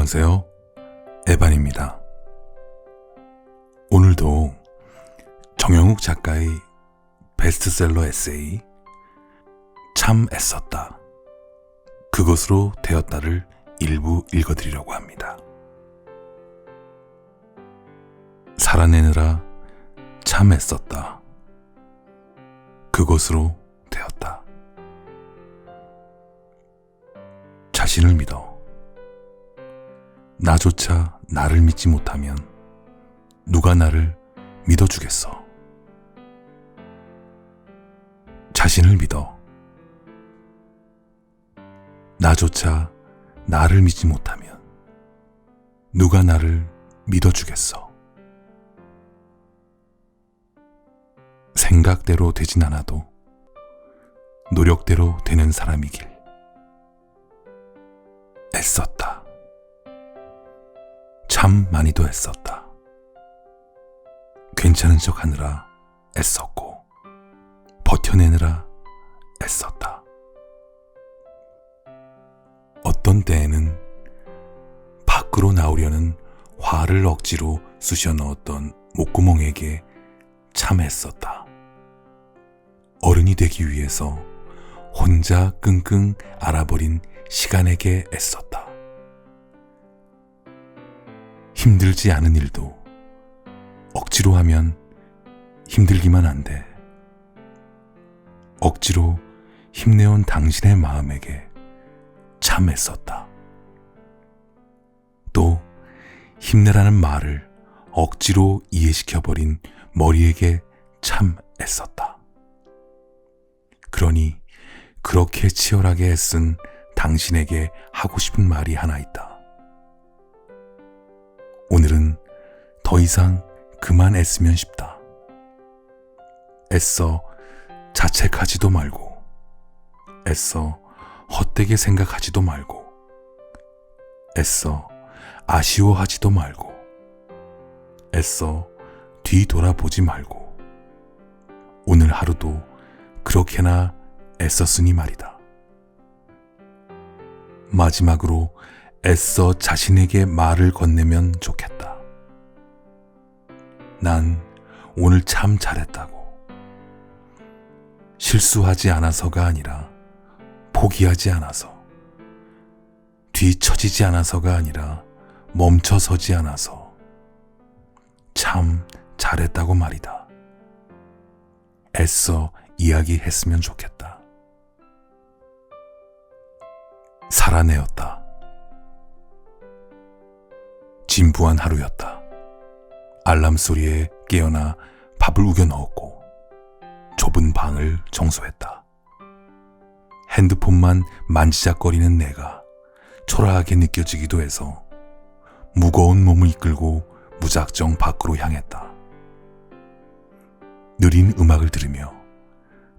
안녕하세요. 에반입니다. 오늘도 정영욱 작가의 베스트셀러 에세이 참 애썼다. 그것으로 되었다를 일부 읽어드리려고 합니다. 살아내느라 참 애썼다. 그것으로 되었다. 자신을 믿어. 나조차 나를 믿지 못하면 누가 나를 믿어주겠어. 자신을 믿어. 나조차 나를 믿지 못하면 누가 나를 믿어주겠어. 생각대로 되진 않아도 노력대로 되는 사람이길. 애썼다. 참 많이도 애썼다. 괜찮은 척 하느라 애썼고, 버텨내느라 애썼다. 어떤 때에는 밖으로 나오려는 화를 억지로 쑤셔 넣었던 목구멍에게 참 애썼다. 어른이 되기 위해서 혼자 끙끙 앓아버린 시간에게 애썼다. 힘들지 않은 일도 억지로 하면 힘들기만 한데 억지로 힘내온 당신의 마음에게 참 애썼다. 또 힘내라는 말을 억지로 이해시켜버린 머리에게 참 애썼다. 그러니 그렇게 치열하게 애쓴 당신에게 하고 싶은 말이 하나 있다. 오늘은 더 이상 그만 애쓰면 싶다. 애써 자책하지도 말고, 애써 헛되게 생각하지도 말고, 애써 아쉬워하지도 말고, 애써 뒤돌아보지 말고, 오늘 하루도 그렇게나 애썼으니 말이다. 마지막으로 애써 자신에게 말을 건네면 좋겠다. 난 오늘 참 잘했다고. 실수하지 않아서가 아니라, 포기하지 않아서, 뒤처지지 않아서가 아니라 멈춰서지 않아서 참 잘했다고 말이다. 애써 이야기했으면 좋겠다. 살아내었다. 진부한 하루였다. 알람 소리에 깨어나 밥을 우겨 넣었고 좁은 방을 청소했다. 핸드폰만 만지작거리는 내가 초라하게 느껴지기도 해서 무거운 몸을 이끌고 무작정 밖으로 향했다. 느린 음악을 들으며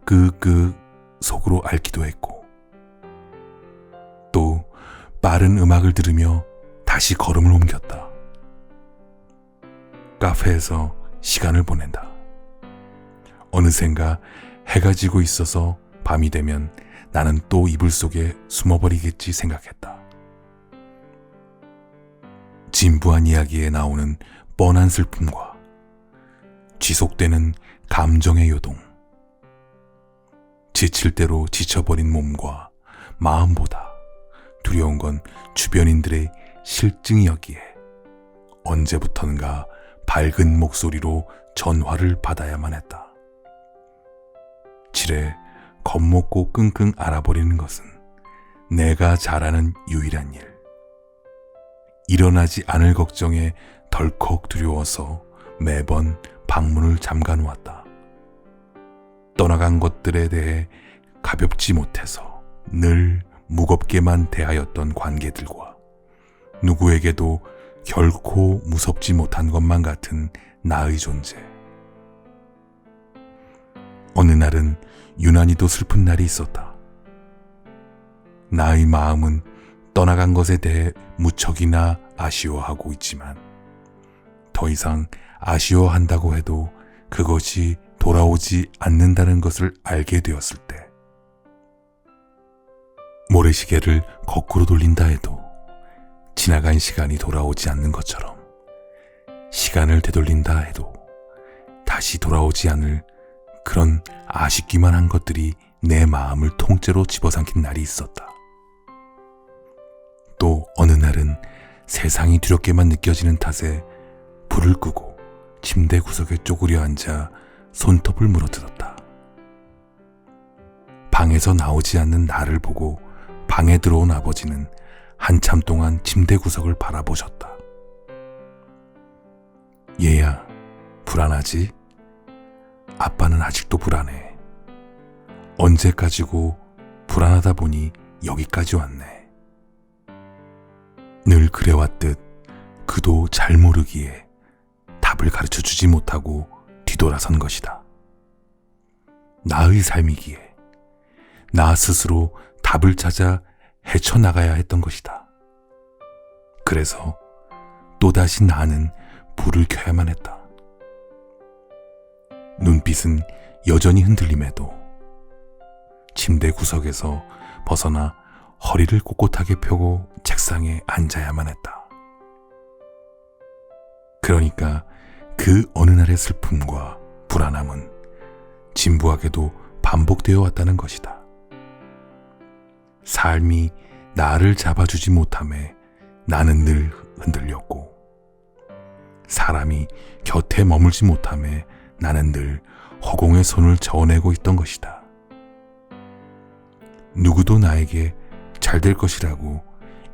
끄끄 속으로 앓기도 했고 또 빠른 음악을 들으며 다시 걸음을 옮겼다. 카페에서 시간을 보낸다. 어느샌가 해가 지고 있어서 밤이 되면 나는 또 이불 속에 숨어버리겠지 생각했다. 진부한 이야기에 나오는 뻔한 슬픔과 지속되는 감정의 요동, 지칠 대로 지쳐버린 몸과 마음보다 두려운 건 주변인들의 실증이었기에 언제부턴가 밝은 목소리로 전화를 받아야만 했다. 지레 겁먹고 끙끙 앓아버리는 것은 내가 잘하는 유일한 일. 일어나지 않을 걱정에 덜컥 두려워서 매번 방문을 잠가 놓았다. 떠나간 것들에 대해 가볍지 못해서 늘 무겁게만 대하였던 관계들과 누구에게도 결코 무섭지 못한 것만 같은 나의 존재. 어느 날은 유난히도 슬픈 날이 있었다. 나의 마음은 떠나간 것에 대해 무척이나 아쉬워하고 있지만 더 이상 아쉬워한다고 해도 그것이 돌아오지 않는다는 것을 알게 되었을 때 모래시계를 거꾸로 돌린다 해도 지나간 시간이 돌아오지 않는 것처럼 시간을 되돌린다 해도 다시 돌아오지 않을 그런 아쉽기만 한 것들이 내 마음을 통째로 집어삼킨 날이 있었다. 또 어느 날은 세상이 두렵게만 느껴지는 탓에 불을 끄고 침대 구석에 쪼그려 앉아 손톱을 물어뜯었다. 방에서 나오지 않는 나를 보고 방에 들어온 아버지는 한참 동안 침대 구석을 바라보셨다. 얘야, 불안하지? 아빠는 아직도 불안해. 언제까지고 불안하다 보니 여기까지 왔네. 늘 그래왔듯 그도 잘 모르기에 답을 가르쳐주지 못하고 뒤돌아선 것이다. 나의 삶이기에 나 스스로 답을 찾아 헤쳐나가야 했던 것이다. 그래서 또다시 나는 불을 켜야만 했다. 눈빛은 여전히 흔들림에도 침대 구석에서 벗어나 허리를 꼿꼿하게 펴고 책상에 앉아야만 했다. 그러니까 그 어느 날의 슬픔과 불안함은 진부하게도 반복되어 왔다는 것이다. 삶이 나를 잡아주지 못함에 나는 늘 흔들렸고, 사람이 곁에 머물지 못함에 나는 늘 허공에 손을 저어내고 있던 것이다. 누구도 나에게 잘 될 것이라고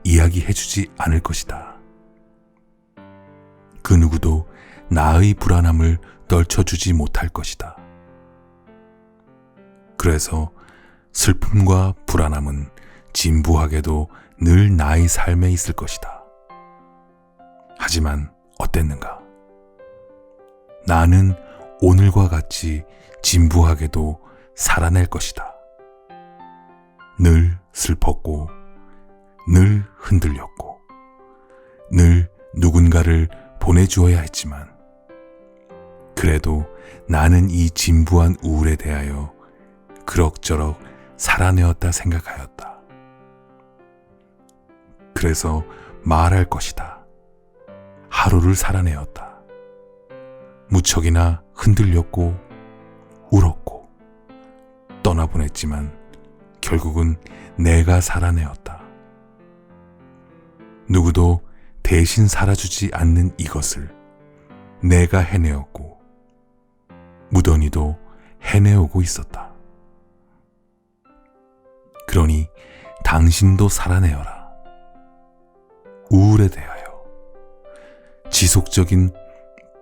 이야기해주지 않을 것이다. 그 누구도 나의 불안함을 떨쳐주지 못할 것이다. 그래서 슬픔과 불안함은 진부하게도 늘 나의 삶에 있을 것이다. 하지만 어땠는가? 나는 오늘과 같이 진부하게도 살아낼 것이다. 늘 슬펐고, 늘 흔들렸고, 늘 누군가를 보내주어야 했지만, 그래도 나는 이 진부한 우울에 대하여 그럭저럭 살아내었다 생각하였다. 그래서 말할 것이다. 하루를 살아내었다. 무척이나 흔들렸고 울었고 떠나보냈지만 결국은 내가 살아내었다. 누구도 대신 살아주지 않는 이것을 내가 해내었고 무던히도 해내오고 있었다. 그러니 당신도 살아내어라. 우울에 대하여, 지속적인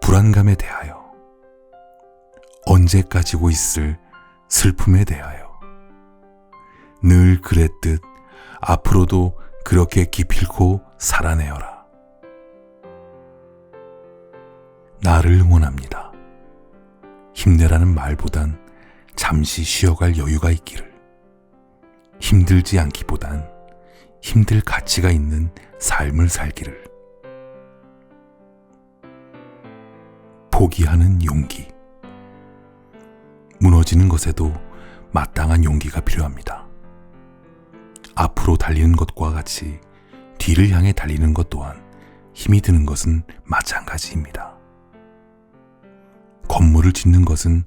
불안감에 대하여, 언제까지고 있을 슬픔에 대하여, 늘 그랬듯 앞으로도 그렇게 기필코 살아내어라. 나를 응원합니다. 힘내라는 말보단 잠시 쉬어갈 여유가 있기를, 힘들지 않기보단 힘들 가치가 있는 삶을 살기를. 포기하는 용기. 무너지는 것에도 마땅한 용기가 필요합니다. 앞으로 달리는 것과 같이 뒤를 향해 달리는 것 또한 힘이 드는 것은 마찬가지입니다. 건물을 짓는 것은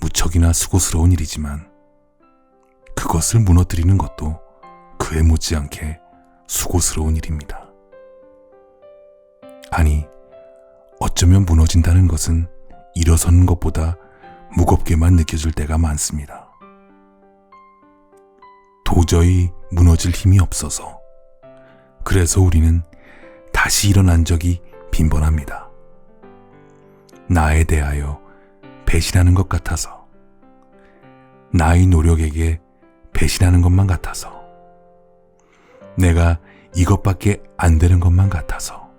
무척이나 수고스러운 일이지만 그것을 무너뜨리는 것도 그에 못지않게 수고스러운 일입니다. 아니, 어쩌면 무너진다는 것은 일어서는 것보다 무겁게만 느껴질 때가 많습니다. 도저히 무너질 힘이 없어서, 그래서 우리는 다시 일어난 적이 빈번합니다. 나에 대하여 배신하는 것 같아서, 나의 노력에게 배신하는 것만 같아서, 내가 이것밖에 안 되는 것만 같아서,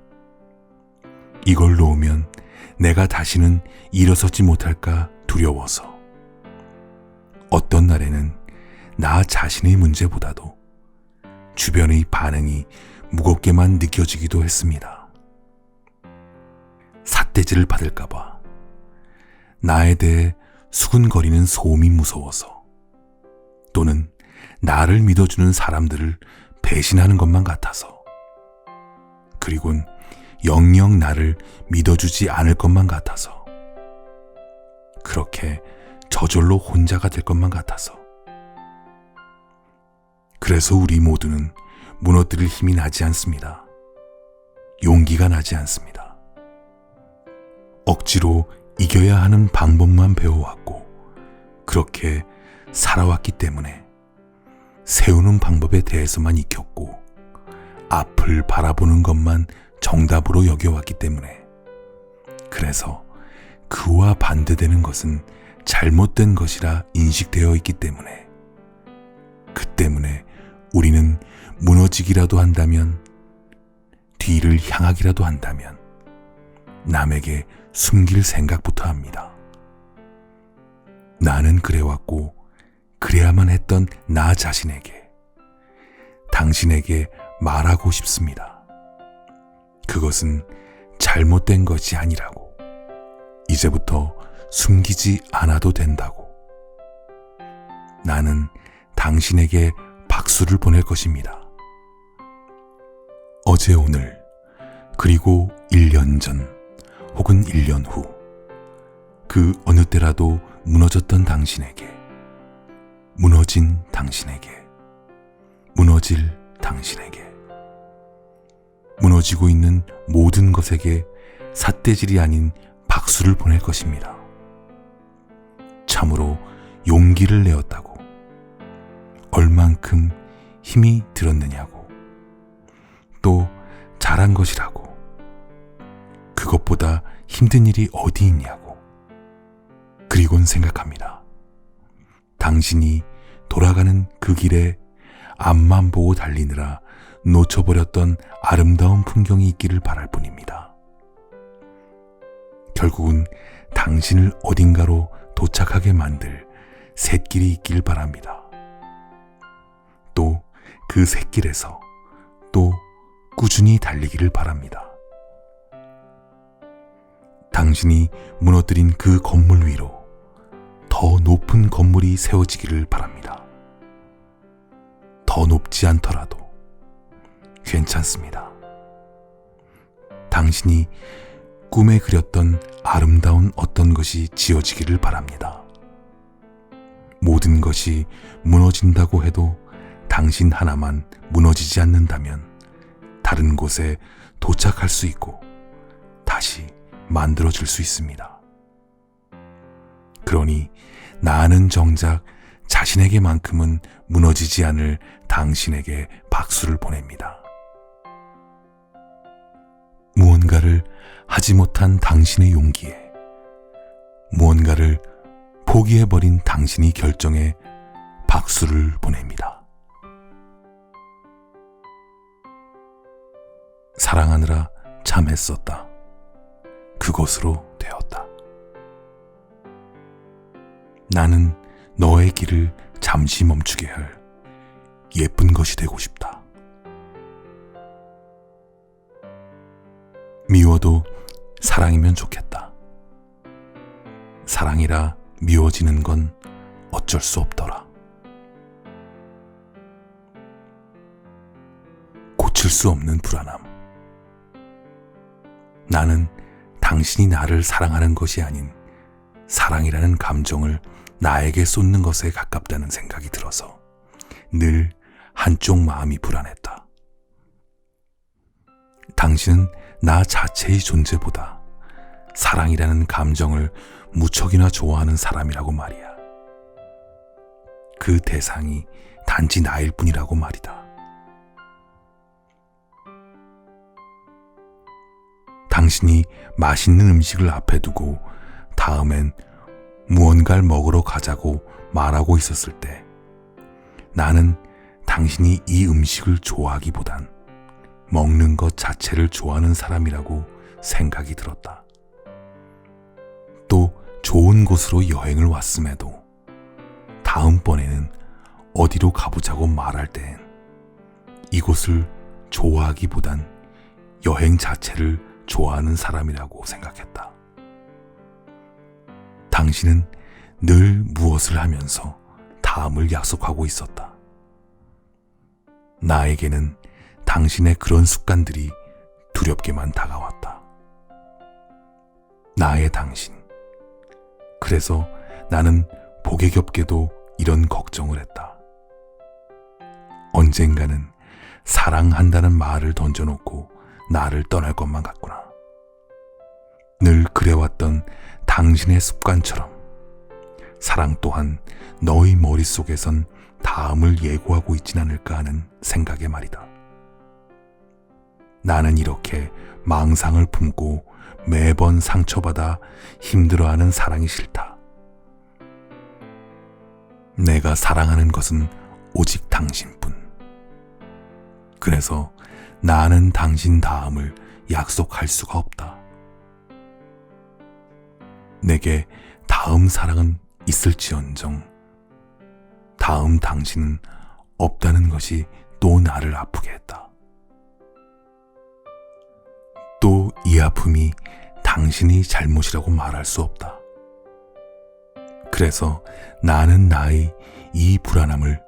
이걸 놓으면 내가 다시는 일어서지 못할까 두려워서, 어떤 날에는 나 자신의 문제보다도 주변의 반응이 무겁게만 느껴지기도 했습니다. 삿대질을 받을까봐, 나에 대해 수근거리는 소음이 무서워서, 또는 나를 믿어주는 사람들을 배신하는 것만 같아서, 그리곤 영영 나를 믿어주지 않을 것만 같아서, 그렇게 저절로 혼자가 될 것만 같아서. 그래서 우리 모두는 무너뜨릴 힘이 나지 않습니다. 용기가 나지 않습니다. 억지로 이겨야 하는 방법만 배워왔고 그렇게 살아왔기 때문에 세우는 방법에 대해서만 익혔고 앞을 바라보는 것만 정답으로 여겨왔기 때문에, 그래서 그와 반대되는 것은 잘못된 것이라 인식되어 있기 때문에, 그 때문에 우리는 무너지기라도 한다면, 뒤를 향하기라도 한다면 남에게 숨길 생각부터 합니다. 나는 그래왔고 그래야만 했던 나 자신에게, 당신에게 말하고 싶습니다. 그것은 잘못된 것이 아니라고. 이제부터 숨기지 않아도 된다고. 나는 당신에게 박수를 보낼 것입니다. 어제 오늘, 그리고 1년 전 혹은 1년 후, 그 어느 때라도 무너졌던 당신에게, 무너진 당신에게, 무너질 당신에게, 무너지고 있는 모든 것에게 삿대질이 아닌 박수를 보낼 것입니다. 참으로 용기를 내었다고, 얼만큼 힘이 들었느냐고, 또 잘한 것이라고, 그것보다 힘든 일이 어디 있냐고. 그리곤 생각합니다. 당신이 돌아가는 그 길에 앞만 보고 달리느라 놓쳐버렸던 아름다운 풍경이 있기를 바랄 뿐입니다. 결국은 당신을 어딘가로 도착하게 만들 샛길이 있길 바랍니다. 또 그 샛길에서 또 꾸준히 달리기를 바랍니다. 당신이 무너뜨린 그 건물 위로 더 높은 건물이 세워지기를 바랍니다. 더 높지 않더라도 괜찮습니다. 당신이 꿈에 그렸던 아름다운 어떤 것이 지어지기를 바랍니다. 모든 것이 무너진다고 해도 당신 하나만 무너지지 않는다면 다른 곳에 도착할 수 있고 다시 만들어질 수 있습니다. 그러니 나는 정작 자신에게만큼은 무너지지 않을 당신에게 박수를 보냅니다. 무언가를 하지 못한 당신의 용기에, 무언가를 포기해버린 당신이 결정에 박수를 보냅니다. 사랑하느라 참 애썼다. 그것으로 되었다. 나는 너의 길을 잠시 멈추게 할 예쁜 것이 되고 싶다. 미워도 사랑이면 좋겠다. 사랑이라 미워지는 건 어쩔 수 없더라. 고칠 수 없는 불안함. 나는 당신이 나를 사랑하는 것이 아닌 사랑이라는 감정을 나에게 쏟는 것에 가깝다는 생각이 들어서 늘 한쪽 마음이 불안했다. 당신은 나 자체의 존재보다 사랑이라는 감정을 무척이나 좋아하는 사람이라고 말이야. 그 대상이 단지 나일 뿐이라고 말이다. 당신이 맛있는 음식을 앞에 두고 다음엔 무언가를 먹으러 가자고 말하고 있었을 때 나는 당신이 이 음식을 좋아하기보단 먹는 것 자체를 좋아하는 사람이라고 생각이 들었다. 또 좋은 곳으로 여행을 왔음에도 다음번에는 어디로 가보자고 말할 땐 이곳을 좋아하기보단 여행 자체를 좋아하는 사람이라고 생각했다. 당신은 늘 무엇을 하면서 다음을 약속하고 있었다. 나에게는 당신의 그런 습관들이 두렵게만 다가왔다. 나의 당신. 그래서 나는 복에 겹게도 이런 걱정을 했다. 언젠가는 사랑한다는 말을 던져놓고 나를 떠날 것만 같구나. 늘 그래왔던 당신의 습관처럼 사랑 또한 너의 머릿속에선 다음을 예고하고 있진 않을까 하는 생각에 말이다. 나는 이렇게 망상을 품고 매번 상처받아 힘들어하는 사랑이 싫다. 내가 사랑하는 것은 오직 당신뿐. 그래서 나는 당신 다음을 약속할 수가 없다. 내게 다음 사랑은 있을지언정 다음 당신은 없다는 것이 또 나를 아프게 했다. 또 이 아픔이 당신이 잘못이라고 말할 수 없다. 그래서 나는 나의 이 불안함을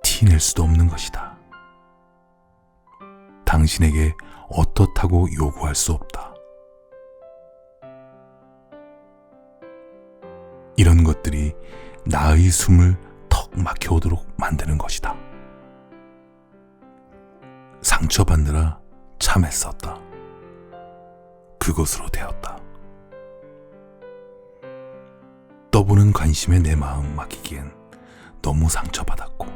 티낼 수도 없는 것이다. 당신에게 어떻다고 요구할 수 없다. 이런 것들이 나의 숨을 턱 막혀오도록 만드는 것이다. 상처받느라 참 애썼다. 그것으로 되었다. 떠보는 관심에 내 마음 맡기기엔 너무 상처받았고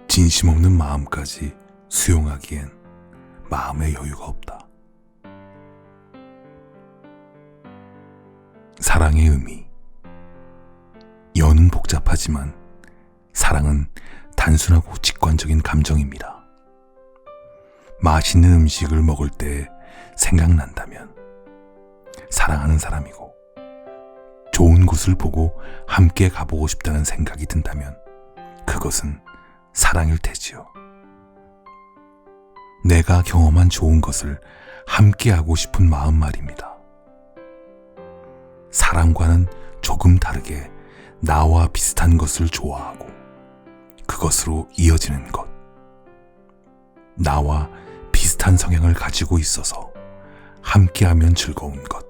진심 없는 마음까지 수용하기엔 마음의 여유가 없다. 사랑의 의미. 연은 복잡하지만 사랑은 단순하고 직관적인 감정입니다. 맛있는 음식을 먹을 때 생각난다면 사랑하는 사람이고, 좋은 곳을 보고 함께 가보고 싶다는 생각이 든다면 그것은 사랑일 테지요. 내가 경험한 좋은 것을 함께 하고 싶은 마음 말입니다. 사랑과는 조금 다르게 나와 비슷한 것을 좋아하고 그것으로 이어지는 것. 나와 비슷한 성향을 가지고 있어서 함께하면 즐거운 것.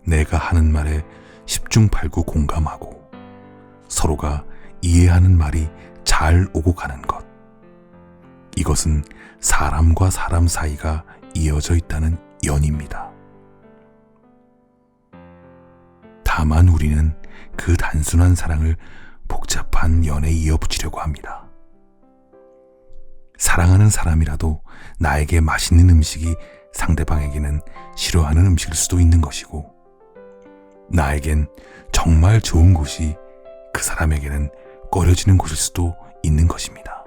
내가 하는 말에 10중 8구 공감하고 서로가 이해하는 말이 잘 오고 가는 것. 이것은 사람과 사람 사이가 이어져 있다는 연입니다. 다만 우리는 그 단순한 사랑을 복잡한 연에 이어붙이려고 합니다. 사랑하는 사람이라도 나에게 맛있는 음식이 상대방에게는 싫어하는 음식일 수도 있는 것이고, 나에겐 정말 좋은 곳이 그 사람에게는 꺼려지는 곳일 수도 있는 것입니다.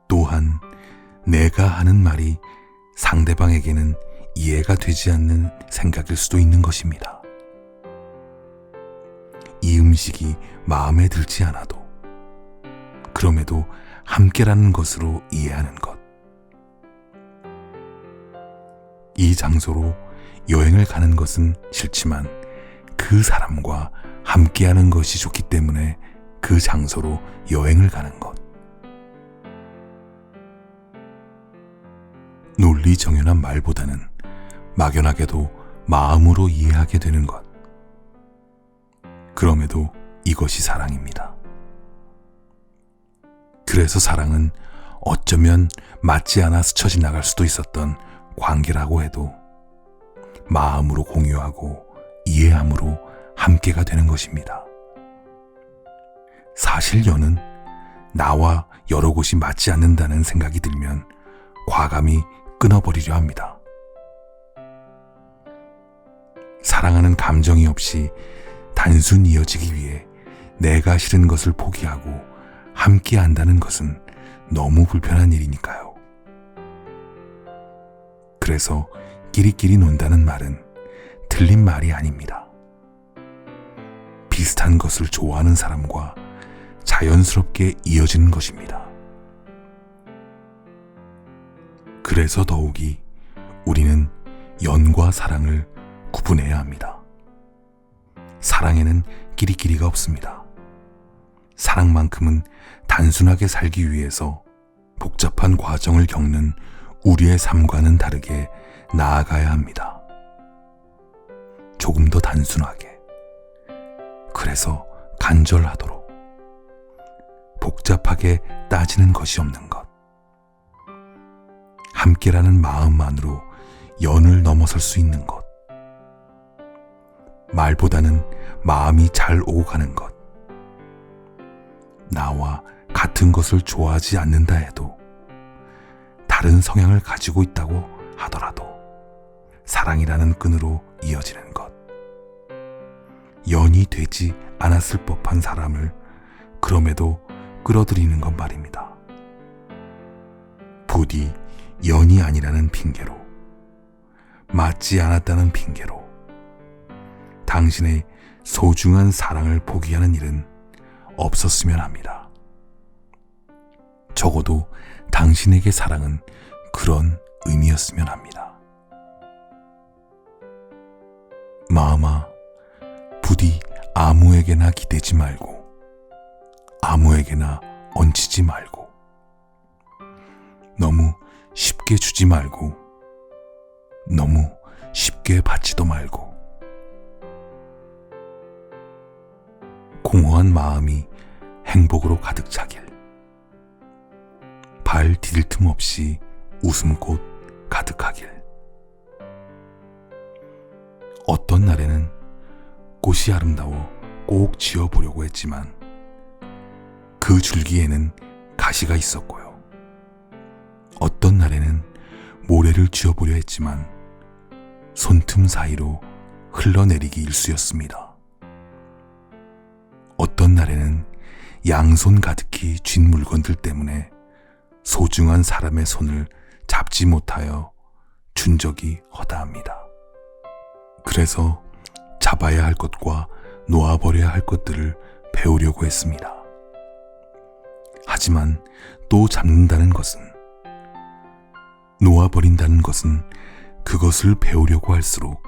또한 내가 하는 말이 상대방에게는 이해가 되지 않는 생각일 수도 있는 것입니다. 이 음식이 마음에 들지 않아도 그럼에도 함께라는 것으로 이해하는 것. 이 장소로 여행을 가는 것은 싫지만 그 사람과 함께하는 것이 좋기 때문에 그 장소로 여행을 가는 것. 논리 정연한 말보다는 막연하게도 마음으로 이해하게 되는 것. 그럼에도 이것이 사랑입니다. 그래서 사랑은 어쩌면 맞지 않아 스쳐 지나갈 수도 있었던 관계라고 해도 마음으로 공유하고 이해함으로 함께가 되는 것입니다. 사실 연은 나와 여러 곳이 맞지 않는다는 생각이 들면 과감히 끊어버리려 합니다. 사랑하는 감정이 없이 단순 이어지기 위해 내가 싫은 것을 포기하고 함께 한다는 것은 너무 불편한 일이니까요. 그래서 끼리끼리 논다는 말은 틀린 말이 아닙니다. 비슷한 것을 좋아하는 사람과 자연스럽게 이어지는 것입니다. 그래서 더욱이 우리는 연과 사랑을 구분해야 합니다. 사랑에는 끼리끼리가 없습니다. 사랑만큼은 단순하게 살기 위해서 복잡한 과정을 겪는 우리의 삶과는 다르게 나아가야 합니다. 조금 더 단순하게, 그래서 간절하도록, 복잡하게 따지는 것이 없는 것, 함께라는 마음만으로 연을 넘어설 수 있는 것, 말보다는 마음이 잘 오고 가는 것, 나와 같은 것을 좋아하지 않는다 해도 다른 성향을 가지고 있다고 하더라도 사랑이라는 끈으로 이어지는 것, 연이 되지 않았을 법한 사람을 그럼에도 끌어들이는 것 말입니다. 부디 연이 아니라는 핑계로, 맞지 않았다는 핑계로 당신의 소중한 사랑을 포기하는 일은 없었으면 합니다. 적어도 당신에게 사랑은 그런 의미였으면 합니다. 마음아, 부디 아무에게나 기대지 말고 아무에게나 얹히지 말고 너무 쉽게 주지 말고 너무 쉽게 받지도 말고 공허한 마음이 행복으로 가득 차길, 발 디딜 틈 없이 웃음꽃 가득하길. 어떤 날에는 꽃이 아름다워 꼭 지어보려고 했지만 그 줄기에는 가시가 있었고요. 어떤 날에는 모래를 쥐어보려 했지만 손틈 사이로 흘러내리기 일쑤였습니다. 어떤 날에는 양손 가득히 쥔 물건들 때문에 소중한 사람의 손을 잡지 못하여 준 적이 허다합니다. 그래서 잡아야 할 것과 놓아버려야 할 것들을 배우려고 했습니다. 하지만 또 잡는다는 것은, 놓아버린다는 것은 그것을 배우려고 할수록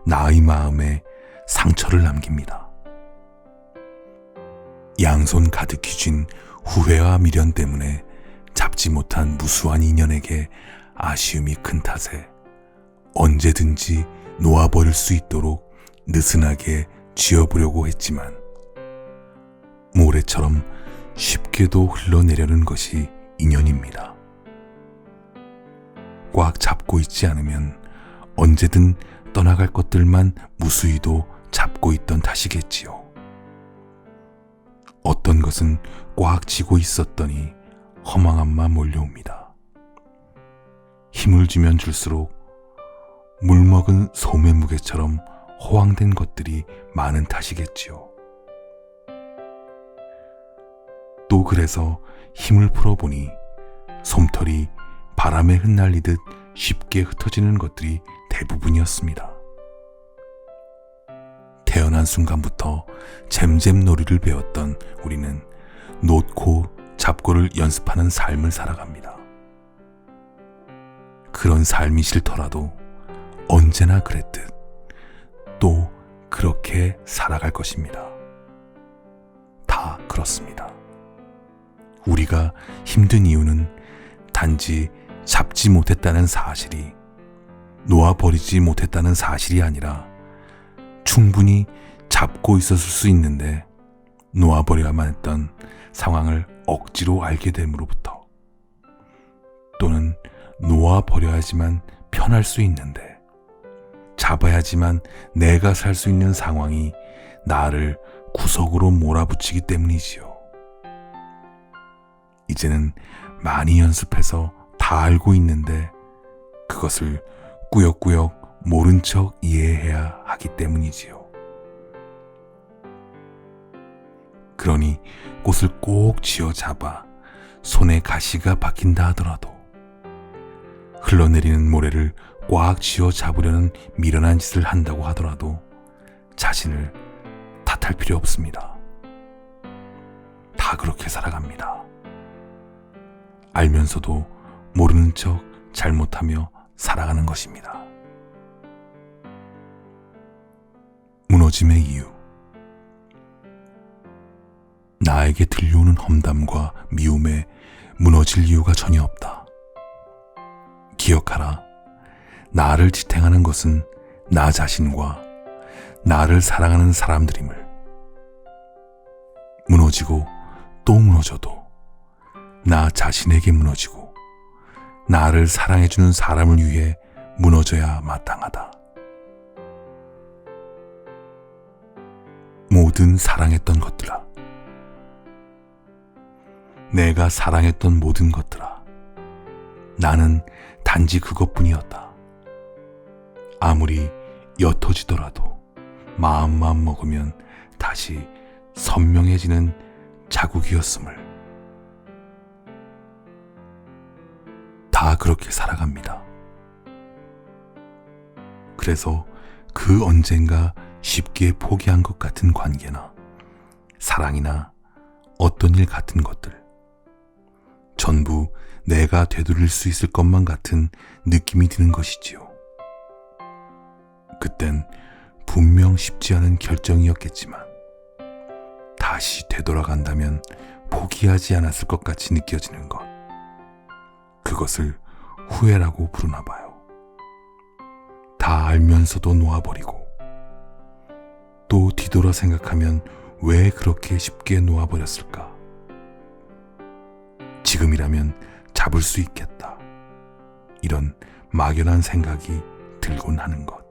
나의 마음에 상처를 남깁니다. 양손 가득히 쥔 후회와 미련 때문에 잡지 못한 무수한 인연에게 아쉬움이 큰 탓에 언제든지 놓아버릴 수 있도록 느슨하게 쥐어보려고 했지만 모래처럼 쉽게도 흘러내려는 것이 인연입니다. 꽉 잡고 있지 않으면 언제든 떠나갈 것들만 무수히도 잡고 있던 탓이겠지요. 어떤 것은 꽉 쥐고 있었더니 허망함만 몰려옵니다. 힘을 주면 줄수록 물먹은 솜의 무게처럼 허황된 것들이 많은 탓이겠지요. 또 그래서 힘을 풀어보니 솜털이 바람에 흩날리듯 쉽게 흩어지는 것들이 대부분이었습니다. 태어난 순간부터 잼잼놀이를 배웠던 우리는 놓고 잡고를 연습하는 삶을 살아갑니다. 그런 삶이 싫더라도 언제나 그랬듯 또 그렇게 살아갈 것입니다. 다 그렇습니다. 우리가 힘든 이유는 단지 잡지 못했다는 사실이, 놓아버리지 못했다는 사실이 아니라 충분히 잡고 있었을 수 있는데 놓아버려야만 했던 상황을 억지로 알게 됨으로부터, 또는 놓아버려야지만 편할 수 있는데 잡아야지만 내가 살 수 있는 상황이 나를 구석으로 몰아붙이기 때문이지요. 이제는 많이 연습해서 다 알고 있는데 그것을 꾸역꾸역 모른 척 이해해야 하기 때문이지요. 그러니 꽃을 꼭 쥐어 잡아 손에 가시가 박힌다 하더라도, 흘러내리는 모래를 꽉 쥐어 잡으려는 미련한 짓을 한다고 하더라도 자신을 탓할 필요 없습니다. 다 그렇게 살아갑니다. 알면서도 모르는 척 잘못하며 살아가는 것입니다. 무너짐의 이유. 나에게 들려오는 험담과 미움에 무너질 이유가 전혀 없다. 기억하라. 나를 지탱하는 것은 나 자신과 나를 사랑하는 사람들임을. 무너지고 또 무너져도 나 자신에게 무너지고 나를 사랑해주는 사람을 위해 무너져야 마땅하다. 모든 사랑했던 것들아, 내가 사랑했던 모든 것들아, 나는 단지 그것뿐이었다. 아무리 옅어지더라도 마음만 먹으면 다시 선명해지는 자국이었음을. 다 그렇게 살아갑니다. 그래서 그 언젠가 쉽게 포기한 것 같은 관계나 사랑이나 어떤 일 같은 것들, 전부 내가 되돌릴 수 있을 것만 같은 느낌이 드는 것이지요. 그땐 분명 쉽지 않은 결정이었겠지만 다시 되돌아간다면 포기하지 않았을 것 같이 느껴지는 것, 그것을 후회라고 부르나 봐요. 다 알면서도 놓아버리고 또 뒤돌아 생각하면 왜 그렇게 쉽게 놓아버렸을까? 지금이라면 잡을 수 있겠다. 이런 막연한 생각이 들곤 하는 것.